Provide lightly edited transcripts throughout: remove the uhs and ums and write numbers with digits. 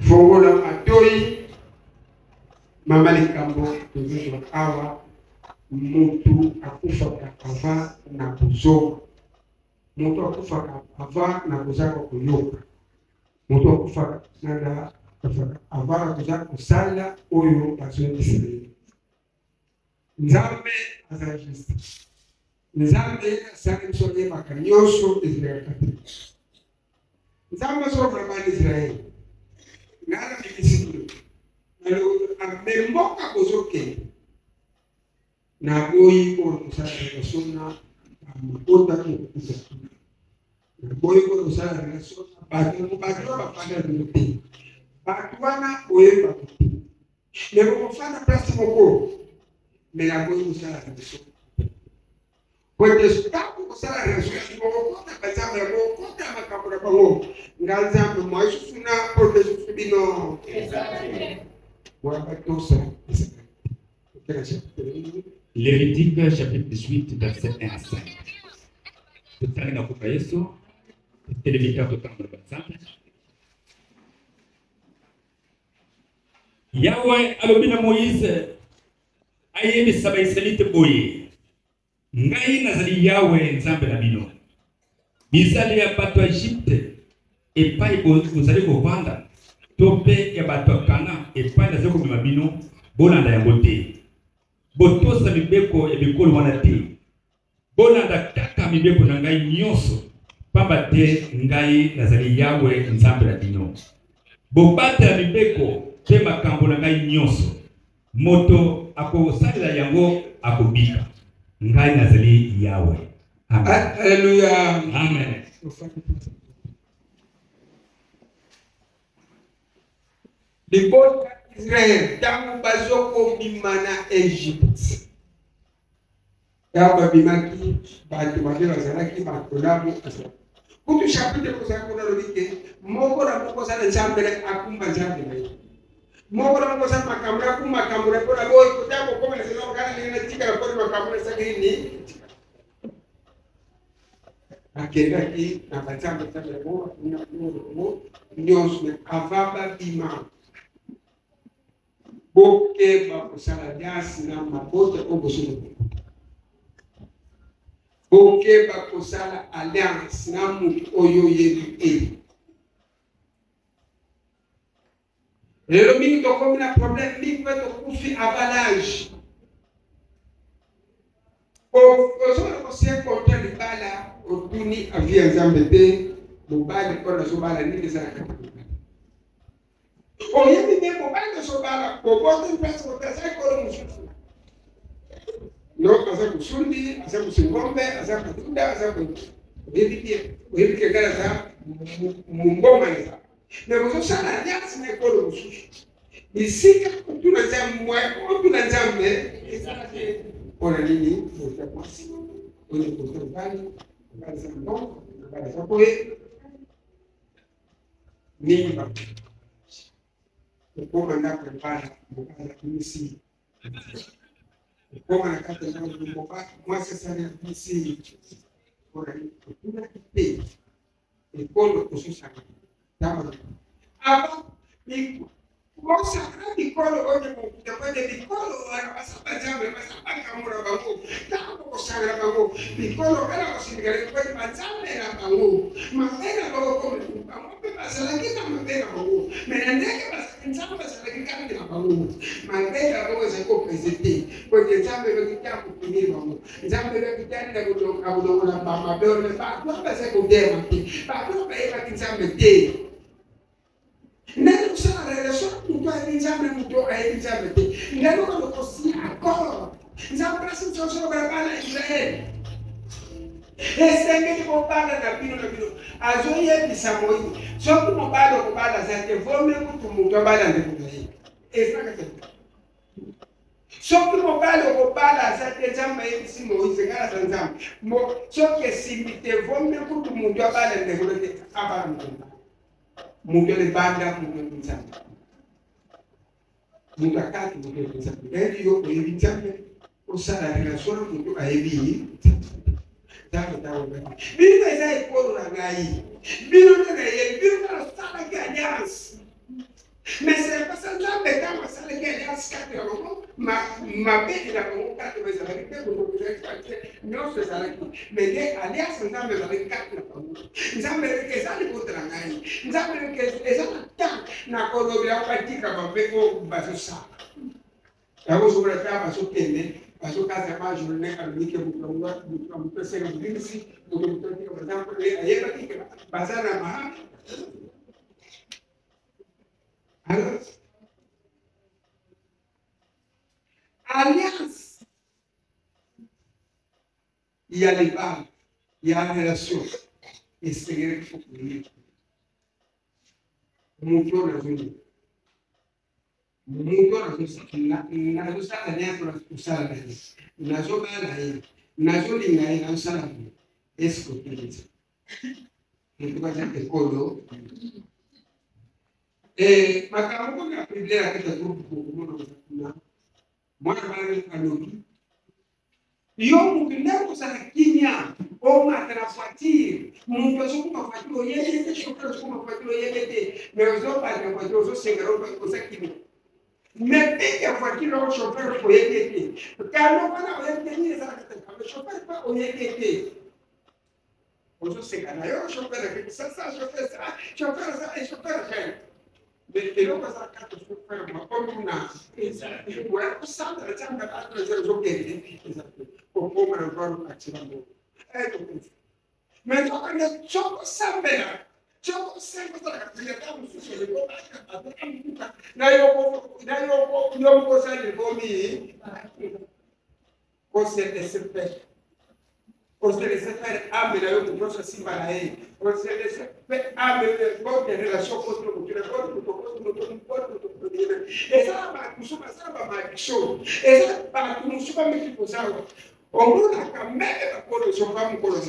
Fongola atoi mama likambo tuzo awa mtu akufa kava na kuzoga, mtu akufa kava na kuzaka kuyoka, mtu akufa na avara kuzaka kusala oyo bazondisirele. Nzambe azajista, Nzambe asali msonye makanyoso Israel katika. Nzambe sobra mani Israel. Ngala mikisikulu. Nalo amemboka bozoke. Na boyi ko kusala resona amkota kukuza. Na boyi ko kusala resona batu bapanda ndote. Batuana oeba kuti. Lebo kufana plasi moko. Mela boyi kusala resona. Kwete sutaku kusala resona moko bazama moko kama kabura bango. Ngalza mo sufuna porte sufibino. Lévitique chapitre 18 verset 1 à 5. Tutani na kufa Yesu, televita tutambula batsambe. Yahweh alobina Moïse ayemi saba Israelite boye. Ngai nazali Yahweh nzambe na bino. Bizali ya bato ya Egypte epai bozali kovanda. Tope ya bato ya Kana epai nazali komema bino bolanda yango te. Botosa mibeko ya bikolo wana te. Bolanda kaka mibeko na ngai nyonso. Pamba te ngai nazali Yahweh nzambe na bino. Bobata ya mibeko te makambo na ngai nyonso. Moto akosalela yango akobika. Ngai nazali Yahweh. Amen. Alléluia. Amen. Libota Israel tangu bazoko bimana Egypte. Yaba bimaki batu bakela zalaki bakolabu asa. Kutu chapitre ko sa kona lobike moko na moko sa nzambe akumba nzambe mai. Moko na moko sa makamura kumakamura ko na boy ko tabo ko na sino kana ni na tika ko makamura sa gini. Akenda ki na batamba tamba mo nyos na avaba bima. Boke bakusala nyasi na mabota obosuno. Boke bakusala alliance na mutu oyo yebi. Lelo mingi toko mina problème mingi to kufi avalage. Ozola ko se kontra libala otuni avia nzambe te mobali ko na sobala nini sana katika. Oye mi tempo bando sobala bobote mpesa kutasa ko musufu. No asa kusundi, asa kusingombe, asa kutunda, asa ku. Wewe kigala za mumboma ni za. Na kuzo sana nyasi na ko musufu. Nisika kutuna za mwa, kutuna za me. Ona nini? Utakwasi. Ona kutambali, kaza ndo, kaza koe. Nini ba? Koma na prepara mboga kimisi. Koma na kata na mboga mwasa sana kimisi. Ora kuna kipe. Ikondo kususha. Tama. Aba ni mosa krati kolo oje mkutapande bikolo wana basaba jambe basaba kamura bangu. Tama kusanga bangu. Bikolo kala kusindigale kwa manzame na bangu. Mafena bangu kwa bangu basalakina mafena bangu. Menendeke nzambe salakika na bangu. Mafena bangu zako presente. Kwa nzambe bakita kupinira bangu. Nzambe bakita nenda kulonga mama bele ba kwa se kudema ba kwa ba kinzambe te ndio sana relation mtu ainzambe mtu ainzambe te ndio kwa kosi akoro nzambe rasi chocho kwa bana Israeli esenge ko bana na bino azoye bisamoi so ko bana ko bana zake vome mtu bana ndio esaka Só que o mobile já tem já mais esse moço cara dançando. Só que se me te vou me curto muito a bala de agora que abaram muito de banda muito dançando. Muito a cara muito dançando. Eu evitando o salário na sua muito a evi. Tá. Viu essa é por na gai. Viu na gai, viu na sala ganhas. Mas se passa já pegar uma sala ganhas catro. Ma belle la convocata per la vita con non so sarà qui vede alias nzambe la vita nzambe che sa li potrà ngai nzambe che esatto na kono bia pratica va bego basosa avo sopra ta baso tende baso casa ma giorne a mi che bu se ga binsi bu to che per esempio e era che basara ma allora aliança e a levar e a relação e seguir com político muito na vida na usada dentro da usada na jogada aí na jolinha aí na usada esse que eu disse muito mais é colo mas como a primeira que tá grupo como não mwana bana kanoki iyo mukindako sana kimya o matanafuatir mtu asukuma fatiro yeye shukra sukuma fatiro yeye mezo pale kwa jozo sengero kwa sakini mepeke fatiro shofero kwa yeye kano bana yeye ni sana kama shofero kwa yeye ozo sengana yo shofero kwa sasa shofero e non questa carta sul fermo, come una guerra santa, sempre altro zero che esatto, o come non farlo accendere. Ecco questo. Ma quando ciò sempre sta capitando su sulle cose, io posso dire come cose sempre Você recebe ame na eu trouxe assim para aí. Você recebe ame com relação com o cultura, com essa para kusoma saba maisho. Essa para kusoma mimi kusao. Onguna kamele kwa kusoma mkono.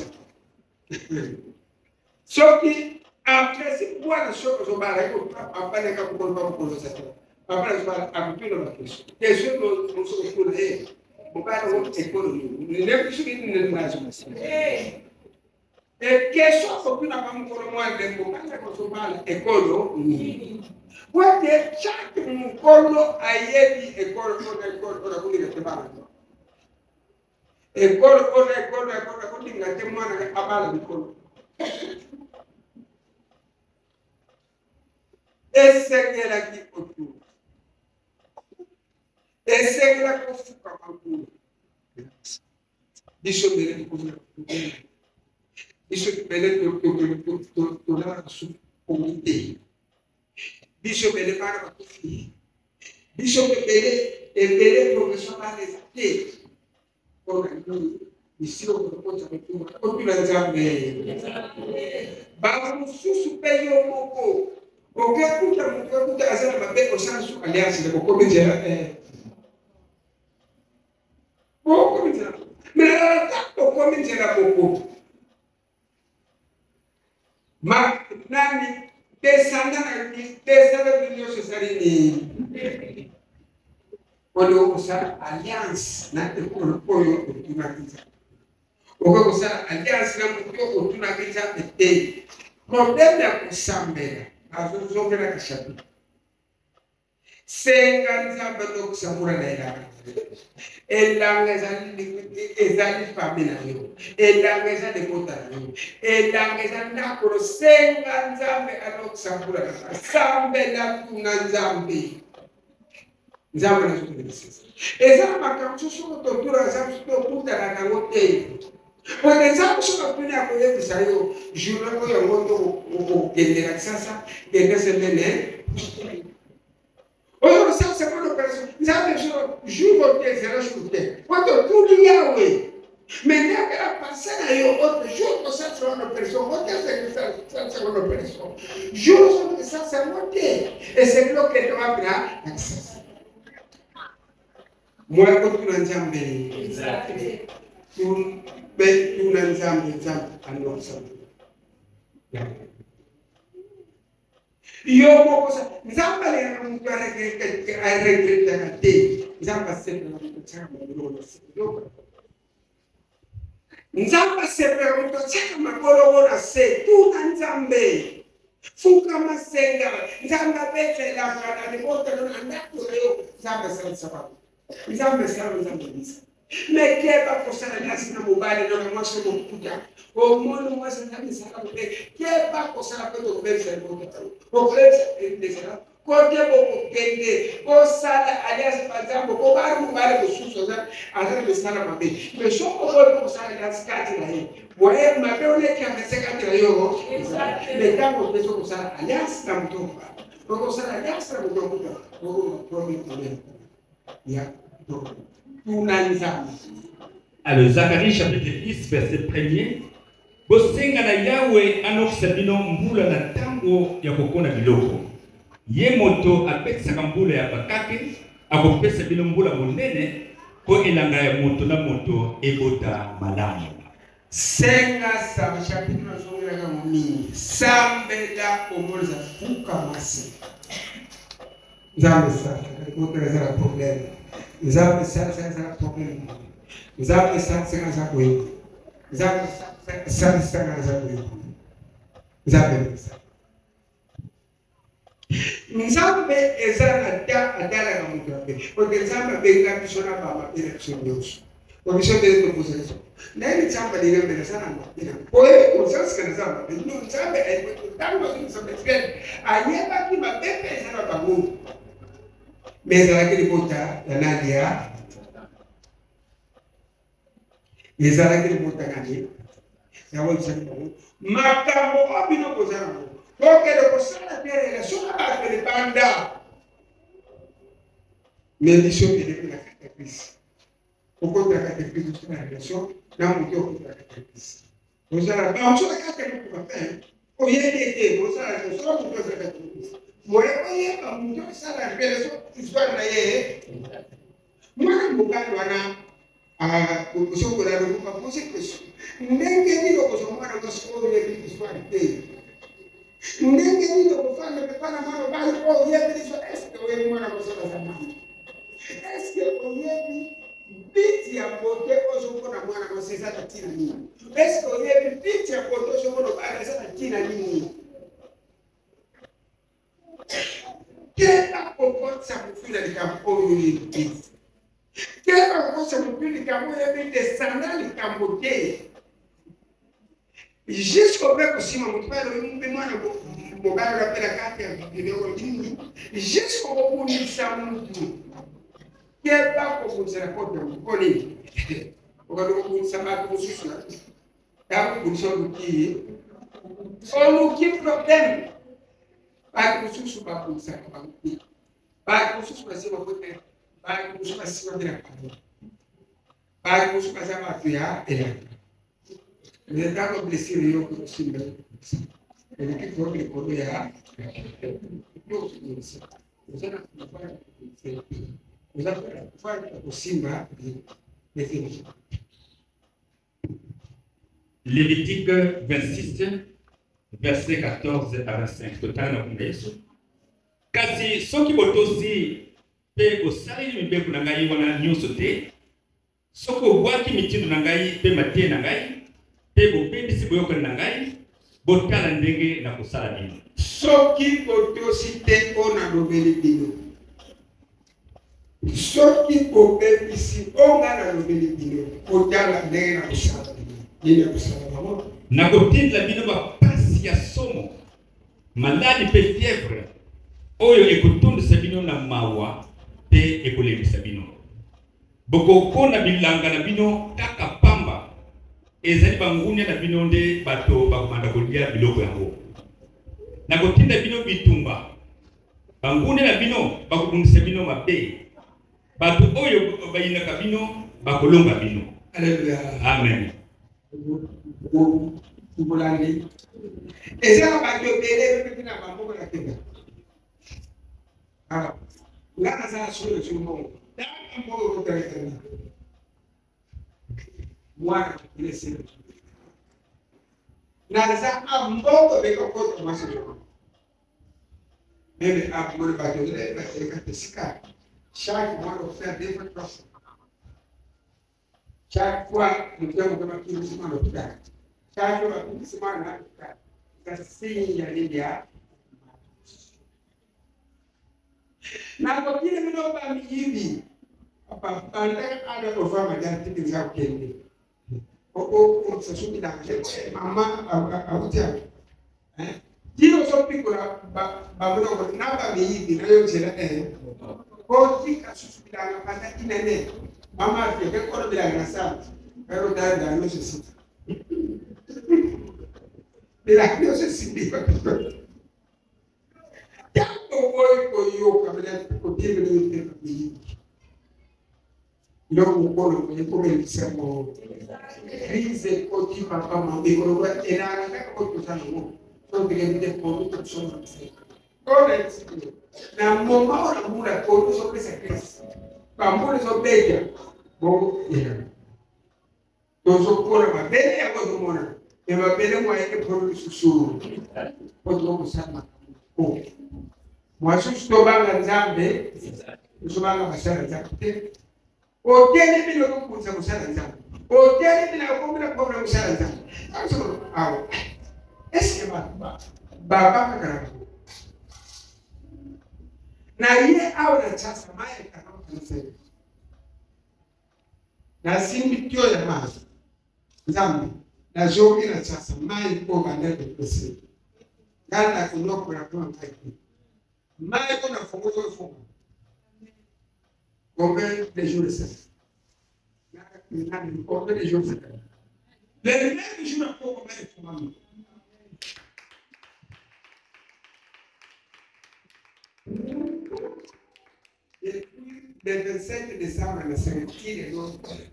Só que a presi bwana soko sobara iko apane ka kukolwa mkono sasa. Apane sobara akutuna makiso. Kesho no soko kule eh. Mobile work economy. Never should get in the national. E che so che una mamma con una del mobile con economy. Guarda, c'è un collo a ieri e collo ora vuol dire che va. E collo vuol dire che muore a balla di collo. Esse che era chi tu. Esse é que ela construiu para a cultura. Isso é melhor que isso é melhor que eu lá sou comitê. Isso é melhor para a cultura. Isso é melhor professor para desafiar. Porque não ensino por conta da cultura. Cultura também. Vamos superior um pouco. Porque a cultura a ser uma bem constante aliança de como dizer pouco me dirá, mas pouco me dirá pouco. Mas nani desanda Deus seria quando usar aliança na apoio automático. Quando usar aliança na apoio automático tem problema com sambela, as outras que acham. Senga nzamba lokusambura na ila. Elanga ezali famina yo. Elanga ezali kota yo. Elanga ezali nakoro senga nzambe alokusambura na. Sambe la kuna nzambe. Nzambe na sukuni sisi. Ezali makamucho shuko tortura nzambe shuko kuta na kangote. Kwa exemple, sur la première coulée, vous savez, je ne peux pas au Gendera Sasa, Gendera Semene. Aujourd'hui, ça, c'est pas l'opération. Vous savez, je vous dis, c'est la chose. Quand tout dit Yahweh, mais dès que la personne a eu autre jour, ça, c'est une opération. Autre, c'est une opération. Jour, ça, c'est monté. Et c'est là que tu vas prendre l'accès. Moi, quand tu l'as entendu, tu l'ensemble en ensemble. Yo mo ko sa nzamba le na mtu aregreta na te nzamba se na mtu chama lo yo nzamba se pe mtu chama makolo na se tu nzambe fuka masenga nzamba pete la kana ni moto na ndako yo nzamba se sababu nzamba se nzamba bisa Mekeba kosala nasi na mobile na mwaso mokuta. O mono mwasa nami sala mbe. Keba kosala peto kubesa mokuta. O kubesa ndesala. Kote boko kende. Ko sala alias pazambo. Ko baru mobile kususo za. Azana besala mabe. Meshoko boko kosala nasi kati na hii. Mwae mabe ole kia meseka kati na hiyo. Mekango peso kosala alias na mtoka. Kosala alias na mtoka. Ko promi kule. Ya. Alors, Zacharie chapitre 10, verset 1er. Bosenga na Yahweh anokisabino mbula na tango ya kokona biloko. Ye moto apetisa mbula ya bakake, akopesa bino mbula monene, ko elanga ya moto na moto ebota malamu. Senga sa chapitre na zongira kama mingi. Sambela omoza fuka masi. Nzambe sa, kwa za problem. Nzambe sa problem. Nzambe sa kweli. Nzambe sa kweli. Nzambe sa. Nzambe ezana adala na mtu wake. Kwa nzambe benga bishona baba bila kusonyoso. Kwa bishona ndio kufuza. Na ile nzambe ile mbele sana mbele. Kwa hiyo sasa kana nzambe ndio nzambe tangu nzambe tena. Ayeba kiba pepe sana babu. Meza yake ripota ya Nadia. Meza yake ripota nani? Ya wajani. Makambo abino kozana. Porque lo kosana pia relation avec les bandas. Mais l'émission de la catéchèse. Au cours de la catéchèse, c'est la relation. Là, on dit au cours de la catéchèse. Vous allez, on se la catéchèse pour faire. Au lieu d'été, vous allez, on se la catéchèse. Moi, on dit ça la relation, histoire là est. Moi, je me parle à au second là, je me pose une question. N'engagez ni le besoin de se poser une histoire de. Ndenge ndio kufanya pepana mwana bali kwa uyebi hizo eske wewe mwana msoma zamani eske uyebi biti ya bote ozo na mwana mseza tatina nini eske uyebi biti ya bote ozo mwana bali sasa tatina nini kila kokotsa kufila likampo uyebi kila kokotsa kufila likampo uyebi descendant likambote jusqu'au bec aussi mon père me moi mon père rappelle la carte de l'origine jusqu'au bout de ça mon quel pas comme ça porte de coller au cas où ça m'a tout sur là car vous sommes qui on qui problème pas que sur pas pour ça pas que sur passer mon côté pas que sur passer mon direct pas que sur passer ma fille et là le temps de blesser le yoko de Simba. Et le qui faut que le colo ya. Vous allez faire au Simba. Lévitique 26, verset 14 à 25. Total na kundeso. Kasi soki botosi pe osali mibeko na ngai wana nyonso te. Soko waki mitindo na ngai pe matie na ngai. Pebo bebisi boyoko na ngai botala ndenge na kosala bino soki botosi te ona lobeli bino soki bobebisi onga na lobeli bino botala ndenge na kosala bino na kosala bango na kotinda bino bapasi ya somo maladi pe fièvre oyo ekotondisa bino na mawa pe ekolebisa bino bokokona bilanga na bino kaka pamba ezali bangunia na bino nde bato bakomanda kolia biloko yango na kotinda bino bitumba bangunia na bino bakobundisa bino mabe bato oyo bayinaka bino bakolonga bino. Alléluia. Amen. Kubulani. Ezala bato bele bina bambo la kinga. Ah. Ngana za sura sura. Da bambo ko kare kare. Mwana ile sema. Na za ambo be ko ko maso. Maybe I'm going to do that, but they got the sky. Chaque mois, on fait different process. Chaque fois, nous devons faire un petit peu de temps. Chaque fois, un petit peu de temps. Ça signe l'idée. Na kwa kile mnoba hivi hapa anda ada kufanya jambo za kende. Kwa sasa mama autia. Jino sopi kuna babuna kwa naba hivi na yote na kwa tika susubira na panda inene mama ati kwa bila na sana pero da no se sita bila no se sita jambo boy yo kabla kutia bila hivi ndio mkono kwenye kome kisemo krize koti papa mami kwa era na kwa kusana ngo so digende por tu sono ora na moma ora mura por so pesa kres pamole so beja bo era to so por ma bele ya ko mona e ma bele mo e por susu por lo kusama ko mo susto banga nzambe so banga basara zakte o tele bilo ko kusa musala nzambe o tele bilo ko bila ko musala nzambe aso awo est-ce que baba kakara na ye aura chasa mai kana kanse na simbi tio ya maji nzambi na jogi na chasa mai ko bande pese kana kunoko na kwa kai mai ko na fungo fungo combien de jours c'est na combien de jours c'est les mêmes jours na ko combien de fungo. Le 25 décembre, le 5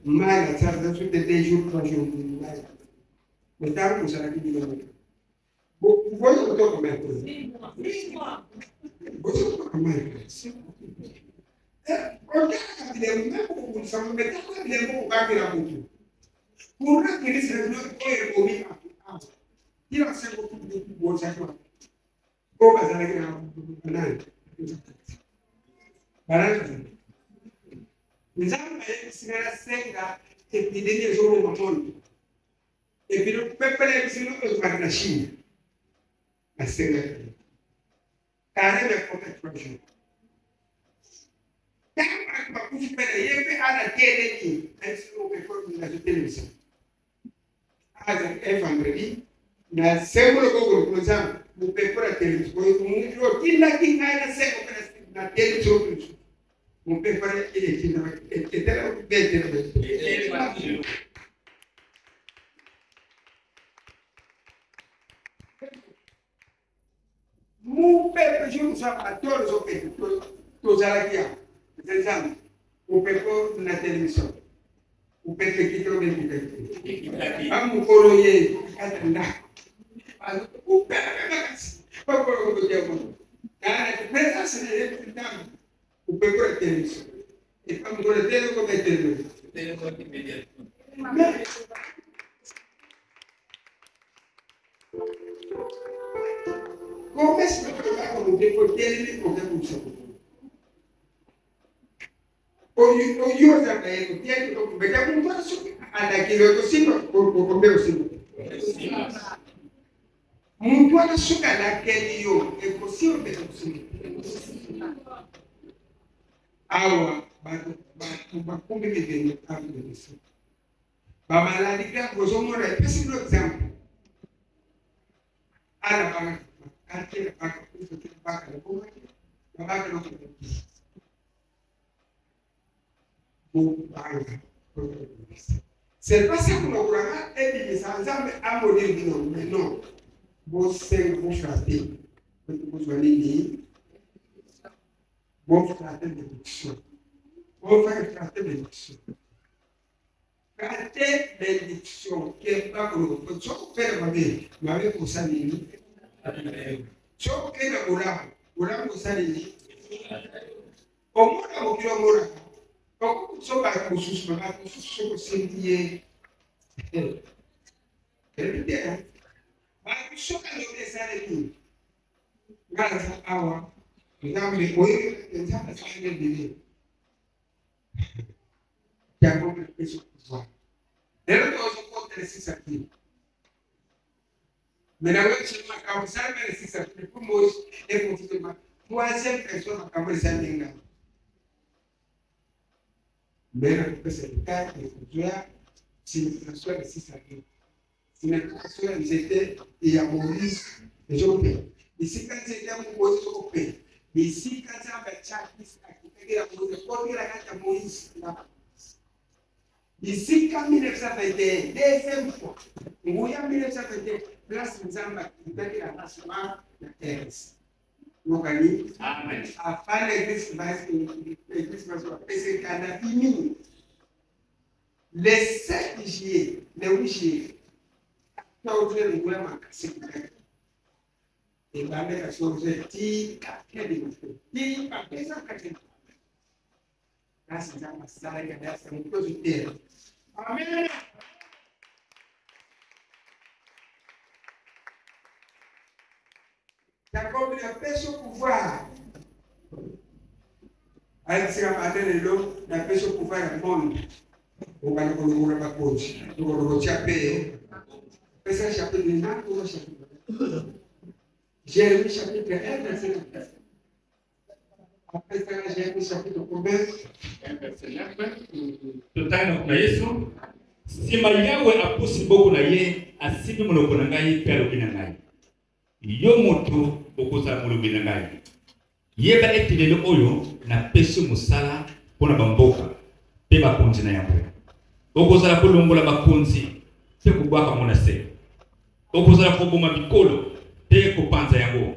mai, la charge de 2 jours, 3 jours. Le temps que ça a été dit. Vous voyez le temps combien de 6 mois. Vous voyez combien de regarde, il est même pour ça, mais quand il est pour battre la boucle. Pour la qu'il se réveille au milieu. Il a 5 jours de bon chacun. Au bas, ça a été un nzamba yekisigala senga epidemie ezomu mamondo epino pepele ebisino ezokatila shina asenga karebe protection tama bakufi pele yepe ana teleki esino ke na television aza evangeli na sembulo gogo kunza mupepora television ko mungu kila kinga na senga na television mon père était là, mon père, je nous adore les opérations, tous à la guerre, les gens, mon père, la télévision, mon père, qui est au début, à mon colonier, à la mon père, pas pour le gouvernement, car la présence est une dame. O pecado é isso. E vamos ter como é ter. Tem uma imediata. Como é que vai trabalhar com o tempo dele ou com o seu? O eu também, o tempo do pecado não vai subir. Anaquilo do sino, o meu sino. Muito a sugar naquele eu, é possível ter o sino. Awa bakumbi miveni kabisa bamalika gozomora pesi no example ala bana kate baka kufuta baka ko baka no ko bu banga C'est pas ça qu'on aura et les ensemble à modèle non, mais non. Vous savez, vous frappez. Vous allez vous frappez de l'éducation. Vous frappez de l'éducation. Frappez de l'éducation qui est pas pour vous. Si vous faites la vie, vous avez pour ça les lits. Si vous faites la boula, vous avez pour ça les lits. Au moins, vous avez pour ça. Donc, vous avez pour ça, vous avez pour ça, Everyday, I shook a little sanity. That's an hour. Without me, wait, and have a silent delay. Can't go to the bishop as well. There was a quote that is 6 When I went to my outside, I was 6 who most able to do my troisième personne à conversation là. Mais la précédente est déjà si François de 6 Si la question était il y a Maurice et Jopé. Ici quand c'était un Maurice Jopé. Ici quand ça va Charles il y a Maurice Jopé la Maurice là. Ici quand 1921 deuxième fois. Où il y a 1921 place Nzamba qui était la nationale de terre. Donc amen. Afin l'église va passer Canada fini. Le 7 juillet, le 8 juillet. Quand le gouvernement s'est fait, et la mère chose dit dit par des enquêtes. Là, c'est un massacre qui a été positif. Amen. D'accord, il a fait ce pouvoir. Avec ce qu'on a fait ce pouvoir au monde. On va le voir coach. On va le chaper. Esse chapitre de Nato, o chapitre. Jérémie chapitre 1, verset 9. Après ça, Jérémie chapitre 1, verset 9. Tutano na Yesu. Sima yawe apusi boku na ye asibi muloko na ngai pe alobi na ngai. Yo moto okoza mulubi na ngai. Yeba ete lelo oyo na peso musala pona bamboka pe bakonzi na yango. Okozala kolongola bakonzi pe kubwaka monase. Okozala koboma bikolo pe kopanza yango.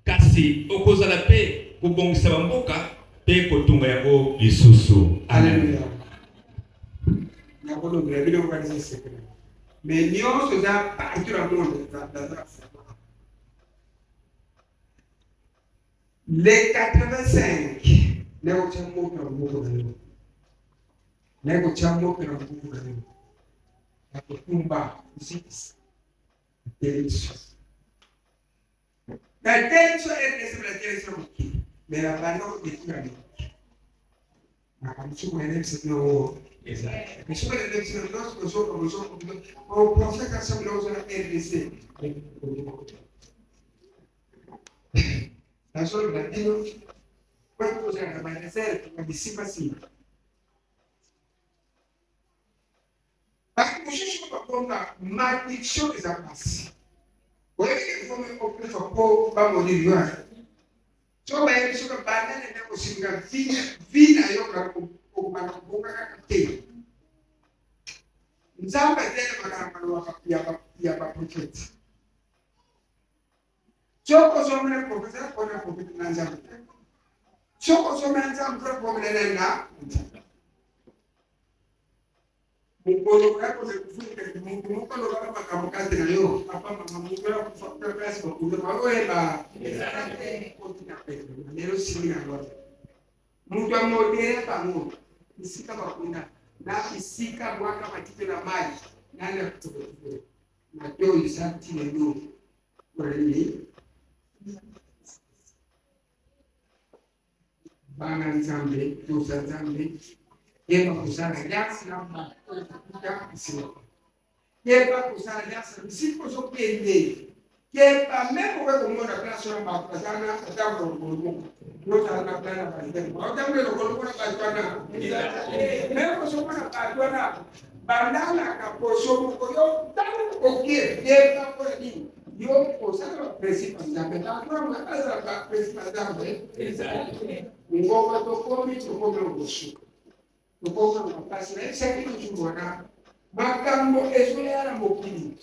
Kasi okozala pe kubongisa bamboka pe kotunga yango lisusu. Alléluia. Nakolo ngabile okalize sekere. Mais nyonso za partout dans le monde dans les 85 nego chamo kwa Mungu na leo. Nego chamo kwa Mungu na leo. Na kutumba usisi. Derecho. La derecho es la derecho aquí. Me la mano de tu amigo. Ma canzone è nel Signore. Esatto. Mi sono nel Signore, non so, o profeta sabloso la RDC. La solo latino, quanto cosa era mai deserto, ma di sì passi. Ma come si può fare una maledizione da passi? Vuoi che come ho preso un po' bambini di guarda? Cioè, è che sono banane e così fino io con una buca cattiva. Nzamba tena magana ya profeta. Choko somene profesa kona profeta na nzamba. Choko somene nzamba profeta na Mukolo kako de kufuka mukolo kama makamukati na yo hapa mamukolo kufuka kasi kwa kuja maoela lero sini na lote mtu amodere pamoja isika makunda na isika mwaka matite na mali nani kutoka na teo isati leo kwa nini bana nzambe tuza nzambe Yeba kusana yasa na Yeba kusana yasa msiko so kende. Yeba meko kwa kumona klaso na mapazana atamu rokolmo. Nota na plana bazemu. Atamu rokolmo na bazana. Meko so na bazana. Bandana kaposo mkoyo tamu kokie. Yeba kwa nini? Yo kusana principe nzambe. Tamu na kaza ka principe nzambe. Ngoma to komi to komi ngoshu. Tukoka mapasi na sasa kitu tunaona makambo ezoyala mokili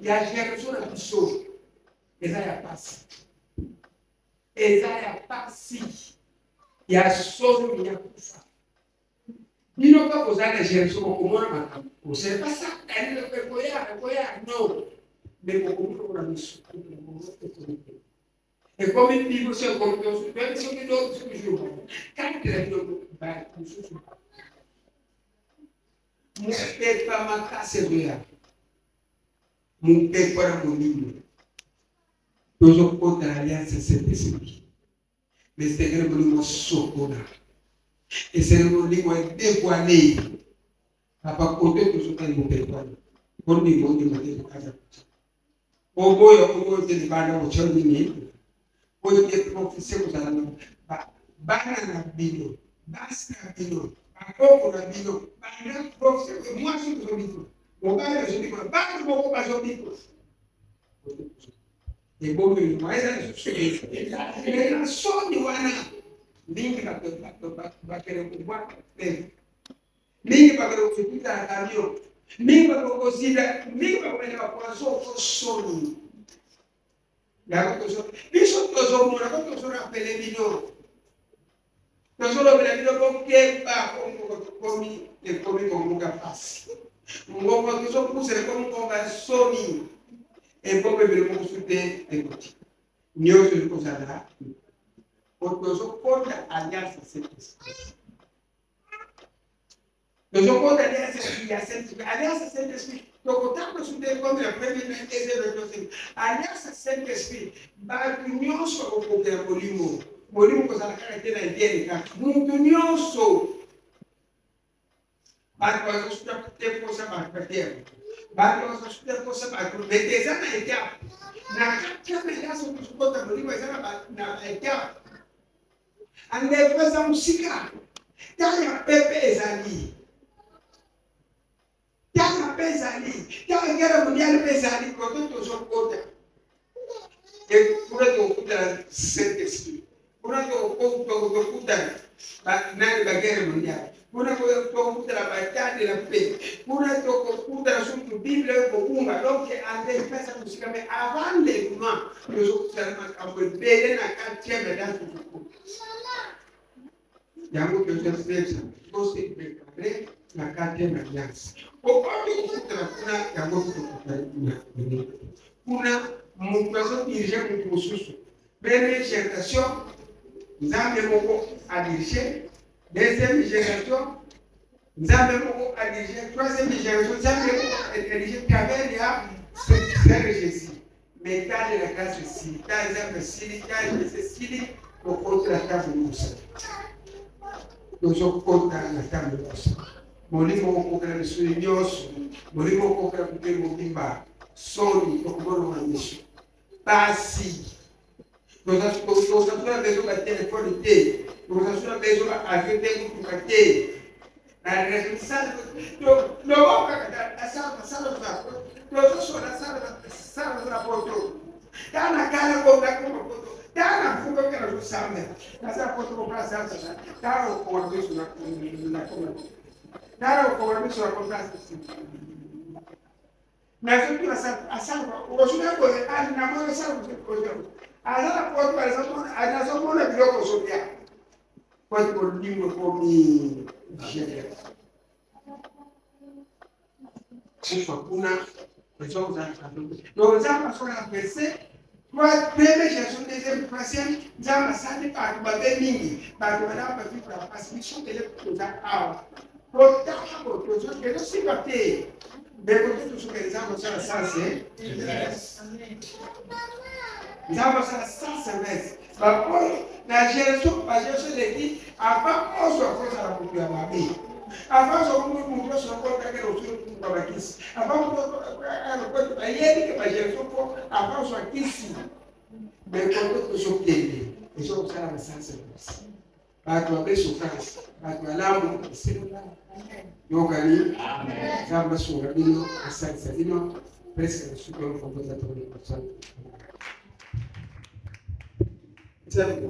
ya gération na biso eza ya pasi ya sozo ya kufa bino ka kozala gération mokomona makambo c'est pas ça elle ne peut pas non mais mokomona na biso et comme il dit c'est comme ça même si on doit toujours quand il est ba Mupepa makase doya. Mupepa na monimo. Tozo kota na aliança Saint-Esprit. Mais c'est que monimo sokona. Et c'est le monimo est dévoilé. Papa côté tozo kan mupepa. Kondi moni mate kaza. Oboyo te bana o choni ni. Oyo te professeur kozala na bana na bino. Basi na bino. Akoko na bino bana professeur moi je suis bino mobile je dis ba ko ba zo bino e bo me mais é je na so ni wana ningi ba kere kubwa ningi ba kere kupita kamio ningi ba ko sida ningi ba kwenda kwa so ni ya ko so biso to so mo na ko so na pele bino. Non solo per la vita che va come e come comunque passa. Un uomo che so puse come conversioni e come per il mondo de così. Dio se cosa da. Porque so porta aliança sempre. Nós vamos aliança sempre. Tocotando su de come la previsione è aliança sempre. Ma unione con il polimo. Molimo cosa cara tena idea muito nyoso bato asusta tempo cosa bato asusta cosa bato meteza na etia na kama yaso kusukota molimo ezana na etia ande pesa musika taya pepe ezali taya ngera mundial bezali koto sokota e pura to kuta Saint-Esprit. Una kuta nani la guerra mundial. Una kuta la battaglia della paix. Una kuta sul Bibbia o kuma donc ande pesa musika me avant les mois que je seulement quand vous belle na quatrième dans tout. Yango que je sais ça. Aussi préparer la quatrième alliance. Pourquoi kuta kuna yango kuta kuna mtu dirige mtu susu. Première génération Nzambe moko a dirigé, deuxième génération, Nzambe moko a dirigé, troisième génération, Nzambe moko a dirigé, Kabel ya Frère Jésus. Mais quand la grâce ici, quand Nzambe sili, quand Jésus sili, au contre la table de Moussa. Nous sommes contre la table de Moussa. Molimo moko kana misuli nyoso, molimo moko kana kuteli mobimba, soni, okubono manisho. Basi. Nous avons besoin de téléphone, nous avons besoin d'ajouter un paquet. La responsable, nous avons la salle de la photo. Dans la cale, dans la photo que nous sommes, dans la photo qu'on passe à ça, dans le courant sur la commande. Dans le courant sur la commande. Mais je suis à ça, aujourd'hui, à la main de ça, Azala pode par exemple, a nação mona biloko sopia. Pode por língua como gênero. Ufa kuna pessoa usar cabelo. Não já passou na PC. Qual primeira geração de democracia já passou para bater ninguém. Para olhar para vir para a missão que ele usar aula. Portanto, por isso que não se bater. Bem, quando tu superizar você a sanse. Nzamba sala sasa mesi. Bapoi na geração daqui, avant oso akosa la mutu ya mabi. Avant oso mutu so ko ka kero so ku ba kisi. Avant ko ayedi ke ba geração ko avant oso kisi. Me ko to so kende. Eso sala sasa mesi. Bato abeso France. Bato alamu sila. Yogani. Amen. Nzamba so rabino asante bino. Presque super compositeur de personne. Tell me.